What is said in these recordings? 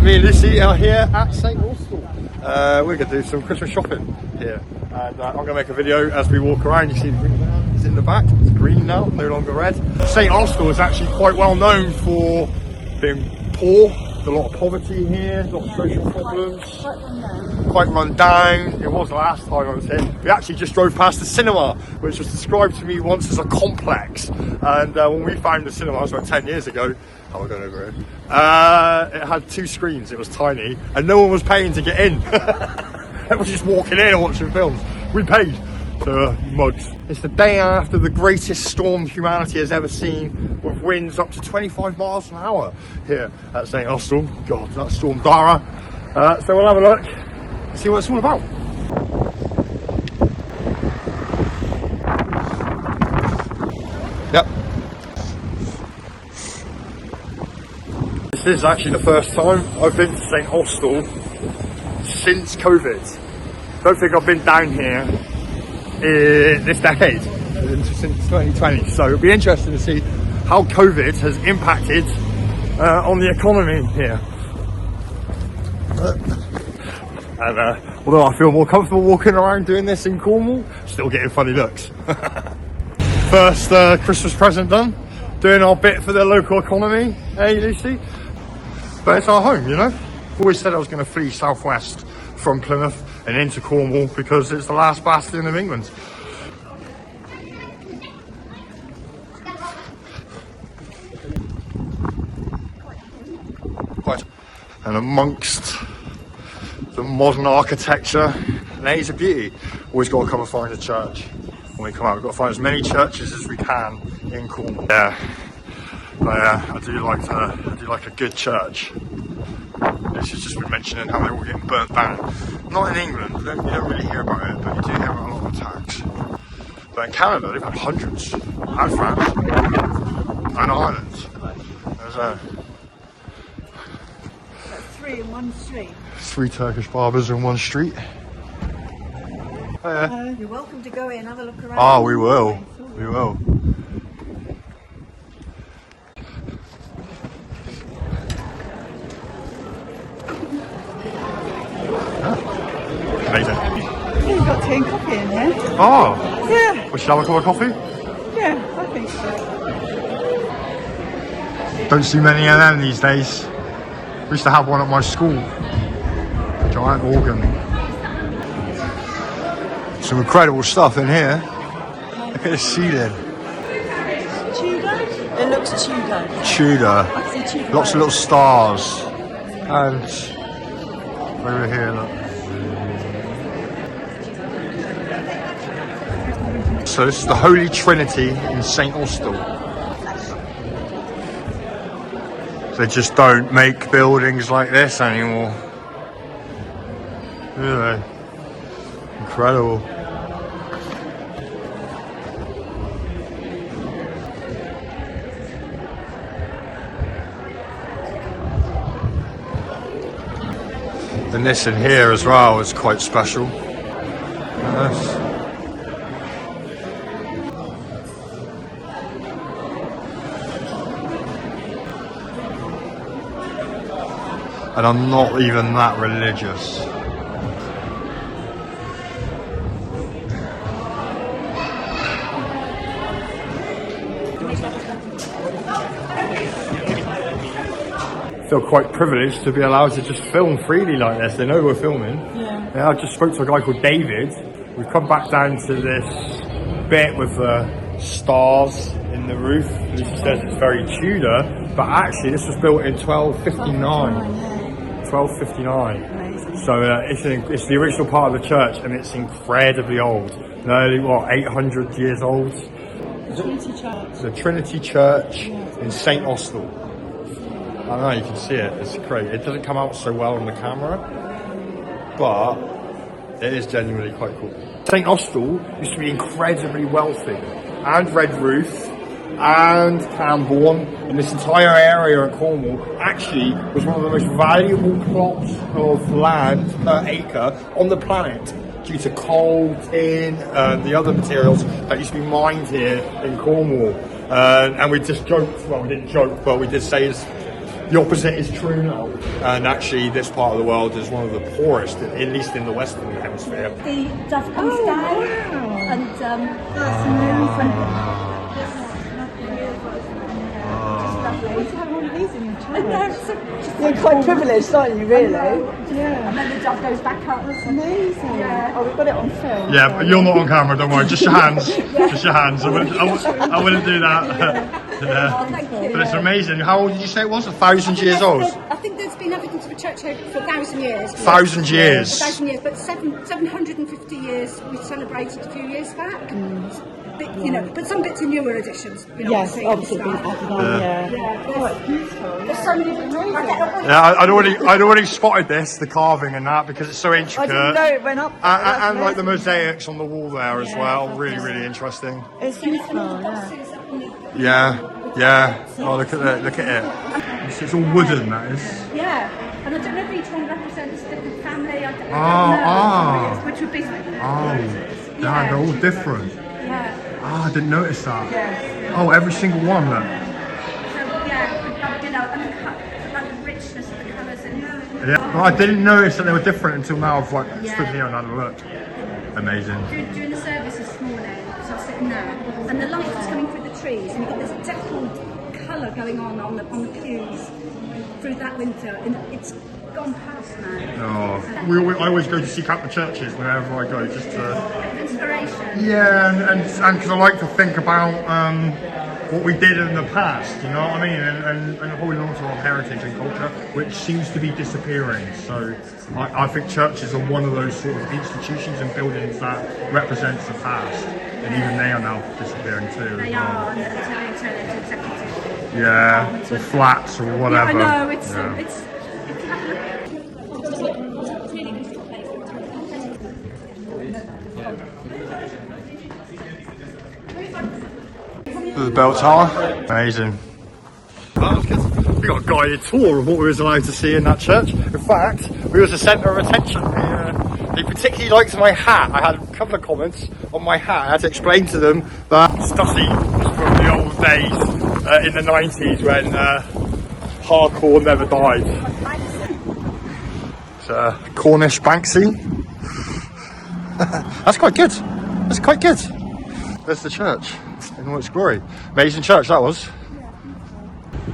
Me and Lucy are here at St Austell. We're going to do some Christmas shopping here, and I'm going to make a video as we walk around. You see the green van is in the back, it's green now, no longer red. St Austell is actually quite well known for being poor. There's a lot of poverty here, a lot of social problems, quite run down. It was the last time I was here. We actually just drove past the cinema, which was described to me once as a complex, and when we found the cinema, it was about 10 years ago. Oh, we're going over here. It had 2 screens, it was tiny, and no one was paying to get in. Everyone was just walking in and watching films. We paid. So, mugs. It's the day after the greatest storm humanity has ever seen, with winds up to 25 miles an hour here at St Austell. God, that storm Darren. So we'll have a look and see what it's all about. Yep. This is actually the first time I've been to St Austell since COVID. Don't think I've been down here in this decade, since 2020. So it'll be interesting to see how COVID has impacted on the economy here. And although I feel more comfortable walking around doing this in Cornwall, still getting funny looks. First Christmas present done, doing our bit for the local economy, hey Lucy? But it's our home, you know? Always said I was going to flee southwest from Plymouth and into Cornwall because it's the last bastion of England. Right. And amongst the modern architecture, and it is a beauty, always got to come and find a church. When we come out, we've got to find as many churches as we can in Cornwall. Yeah. But I do like a good church. This has just been mentioning how they're all getting burnt down. Not in England, you don't really hear about it, but you do hear about a lot of attacks. But in Canada, they've had hundreds, and France, and Ireland. There's 3 in one street. 3 Turkish barbers in one street. You're welcome to go in and have a look around. Oh, we will. We will. Amazing. You've got tea and coffee in here. Oh! Yeah. Well, shall I have a cup of coffee? Yeah, I think so. Don't see many of them these days. We used to have one at my school. Giant organ. Some incredible stuff in here. Look at the ceiling. Tudor? It looks Tudor. Tudor. I see Tudor. Lots of little stars. And over here, look. So this is the Holy Trinity in St Austell. They just don't make buildings like this anymore. Really? Incredible. And this in here as well is quite special. Yes. And I'm not even that religious. I feel quite privileged to be allowed to just film freely like this. They know we're filming. Yeah, I just spoke to a guy called David. We've come back down to this bit with the stars in the roof. He says it's very Tudor, but actually this was built in 1259. 1259. Amazing. So it's the original part of the church, and it's incredibly old. Nearly, what, 800 years old? The Trinity Church. The Trinity Church in St Austell. I don't know, you can see it. It's great. It doesn't come out so well on the camera, but it is genuinely quite cool. St Austell used to be incredibly wealthy, and red roof, and Camborne, and this entire area in Cornwall actually was one of the most valuable plots of land per acre on the planet due to coal, tin, and the other materials that used to be mined here in Cornwall. And we just joked, well, we didn't joke, but we did say the opposite is true now. And actually, this part of the world is one of the poorest, at least in the Western Hemisphere. The dove comes down, and that's amazing. You have one of these in your And church. you're You're quite privileged, aren't you, really? Yeah. And then the dove goes back up. That's amazing. Yeah. Oh, we've got it on film. Yeah, but you're not on camera, don't worry, just your hands. Just your hands. I wouldn't do that. Yeah. Oh, thank you. But it's amazing. How old did you say it was? 1,000 years old? I think there's been evidence of a church here for 1,000 years. 1,000 years. 1,000 years, but 750 years we celebrated a few years back. You know, but some bits are newer additions. You know, Yes, obviously been added on, yeah. Oh, it's beautiful. There's so many different. Yeah, I'd already spotted this, the carving and that, because it's so intricate. I didn't know it went up. And like the mosaics on the wall there as well, really, really interesting. It's beautiful, yeah. Yeah. Oh, look at it. It's all wooden, that is. Yeah, and I don't know if each one represents a different family. I don't know. Which would be. Yeah, they're all different. Yeah. I didn't notice that. Oh, every single one, look. So yeah, you know, and like the richness of the colours in them. Yeah, well, I didn't notice that they were different until now I've like stood here and had a look. Amazing. During the service this morning, so I was sitting there, and the light was coming through the trees, and you've got this dappled colour going on the pews through that window, and it's gone past now. Oh, I always go to see Catholic churches wherever I go, just to. Inspiration. Yeah, and because I like to think about what we did in the past, you know what I mean, and holding on to our heritage and culture, which seems to be disappearing. So I think churches are one of those sort of institutions and buildings that represents the past, and even they are now disappearing too. They are, and until they turn into executive. Yeah, or flats or whatever. Yeah, I know, it's if you have a look. The bell tower, amazing. Well, we got a guided tour of what we was allowed to see in that church. In fact, we was the centre of attention. They particularly liked my hat. I had a couple of comments on my hat. I had to explain to them that Stussy was from the old days in the 90s when hardcore never died. It's Cornish Banksy. That's quite good. That's quite good. There's the church in all its glory. Amazing church that was.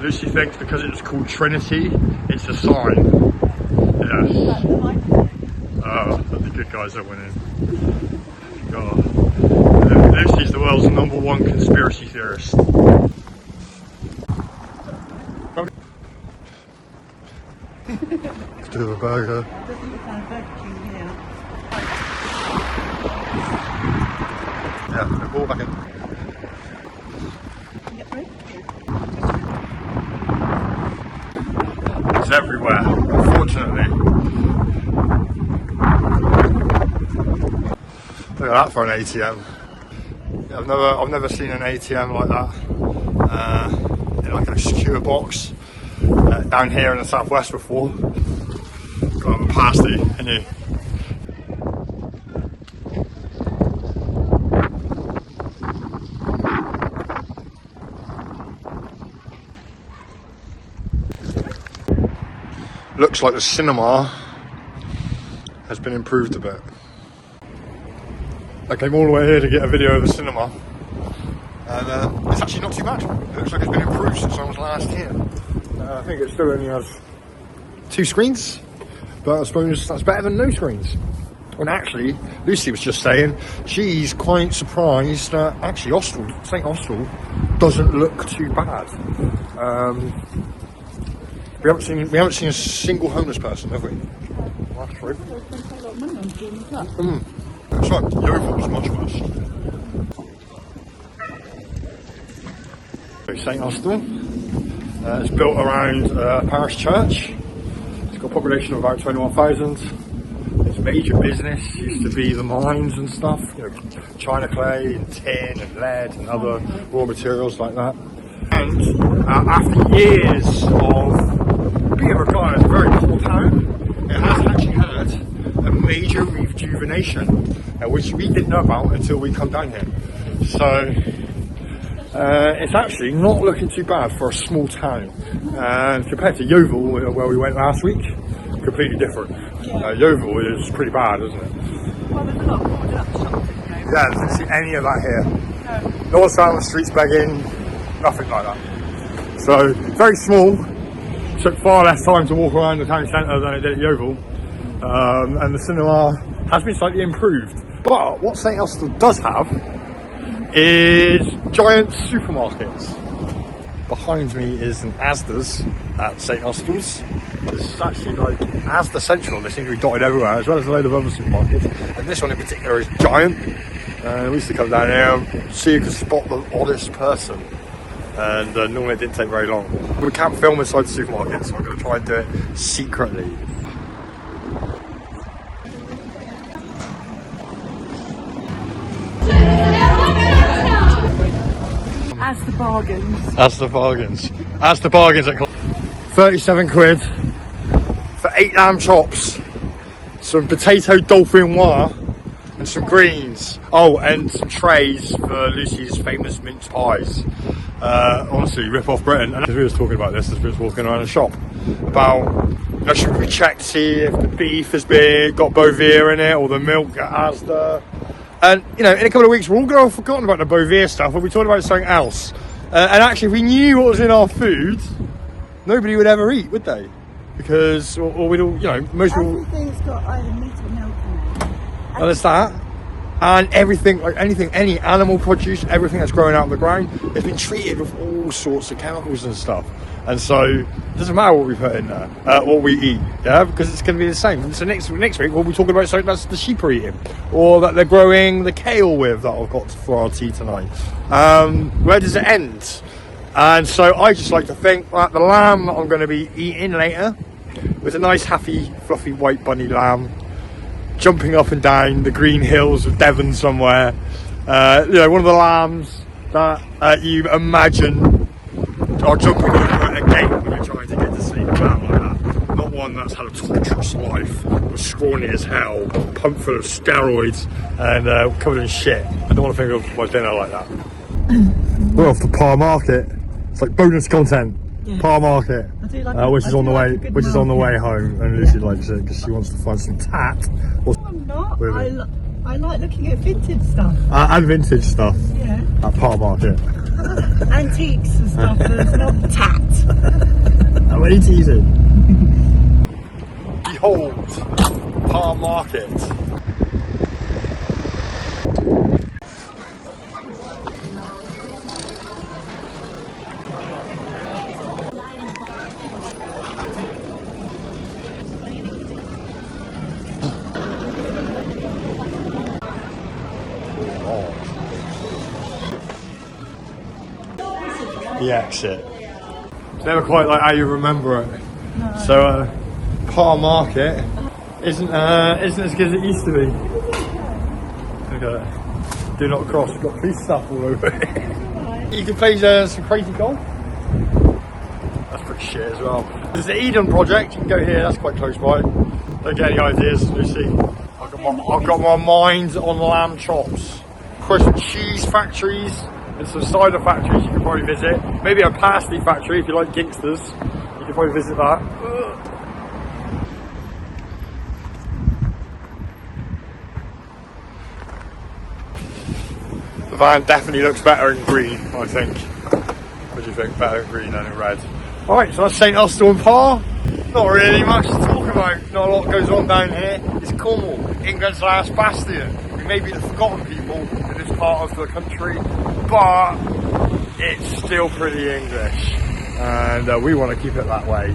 Lucy thinks because it's called Trinity, it's a sign. Yes. Oh, but the good guys are winning. God. Lucy's the world's #1 conspiracy theorist. Let's do a burger. Yeah, go back in. It's everywhere, unfortunately. Look at that for an ATM. Yeah, I've never seen an ATM like that. In like a secure box down here in the southwest before. Got a pasty, and you. Looks like the cinema has been improved a bit. I came all the way here to get a video of the cinema, and it's actually not too bad. It looks like it's been improved since I was last here. I think it still only has 2 screens, but I suppose that's better than no screens. And actually, Lucy was just saying she's quite surprised that actually St Austell doesn't look too bad. We haven't seen a single homeless person, have we? That's true. That's right. Yeovil was much worse. St Austell. It's built around a parish church. It's got a population of about 21,000. Its major business used to be the mines and stuff, you know, china clay and tin and lead and other raw materials like that. And after years of being regarded as a very poor town, it has actually had a major rejuvenation, which we didn't know about until we come down here. So it's actually not looking too bad for a small town. and compared to Yeovil, where we went last week, completely different. Yeovil is pretty bad, isn't it? Well, there's a lot of boarded up shops in Yeovil. Yeah, I didn't see any of that here. No. No one's out on the streets begging, nothing like that. So, very small. Took far less time to walk around the town centre than it did at Yeovil. And the cinema has been slightly improved. But what St Austell does have is giant supermarkets. Behind me is an Asda's at St Austell's. This is actually like Asda Central. They seem to be dotted everywhere, as well as a load of other supermarkets. And this one in particular is giant. We used to come down here and see who could spot the oddest person. And normally it didn't take very long. We can't film inside the supermarket, so I'm going to try and do it secretly. As the bargains. That's the bargains. That's the bargains at 37 quid for 8 lamb chops, some potato dauphinoise and some greens. Oh, and some trays for Lucy's famous mince pies. Honestly, rip off Britain. And we was talking about this as we was walking around the shop, about, you know, should we check to see if the beef has got Bovere in it, or the milk at Asda. And, you know, in a couple of weeks, we're all going to have forgotten about the Bovere stuff, and we're talking about something else. And actually, if we knew what was in our food, nobody would ever eat, would they? Because, or we'd all, you know, most people... Everything's got either meat or milk in it. Well, there's that. And everything, like anything, any animal produce, everything that's growing out of the ground, has been treated with all sorts of chemicals and stuff. And so, it doesn't matter what we put in there, what we eat, yeah, because it's going to be the same. So next week, we'll be talking about something that's the sheep are eating, or that they're growing the kale with that I've got for our tea tonight. Where does it end? And so I just like to think that the lamb that I'm going to be eating later was a nice, happy, fluffy, white bunny lamb, jumping up and down the green hills of Devon somewhere. You know, one of the lambs that you imagine are jumping over a gate when you're trying to get to sleep. Like that. Not one that's had a torturous life, was scrawny as hell, pumped full of steroids, and covered in shit. I don't want to think of my dinner like that. We're off to Parr Market. It's like bonus content. Yeah. Parr Market, I do like which is on the way, on the way home, and Lucy likes it because she wants to find some tat. I'm not. I like looking at vintage stuff. And vintage stuff. Yeah. At Parr Market. Antiques and stuff. That's not tat. How many teasing? Behold, Parr Market. The exit. It's never quite like how you remember it. No. So Parr Market isn't as good as it used to be. Okay. Do not cross. You've got police stuff all over it. You can play some crazy golf. That's pretty shit as well. There's the Eden project. You can go here. That's quite close by. Don't get any ideas, Lucy. I've got my mind on lamb chops. Crisp cheese factories. And some cider factories you can probably visit. Maybe a pasty factory if you like gangsters. You can probably visit that. The van definitely looks better in green, I think. What do you think? Better in green than in red. Alright, so that's St Austell and Parr. Not really much to talk about. Not a lot goes on down here. It's Cornwall, England's last bastion. We may be the forgotten people in this part of the country, but it's still pretty English, and we want to keep it that way.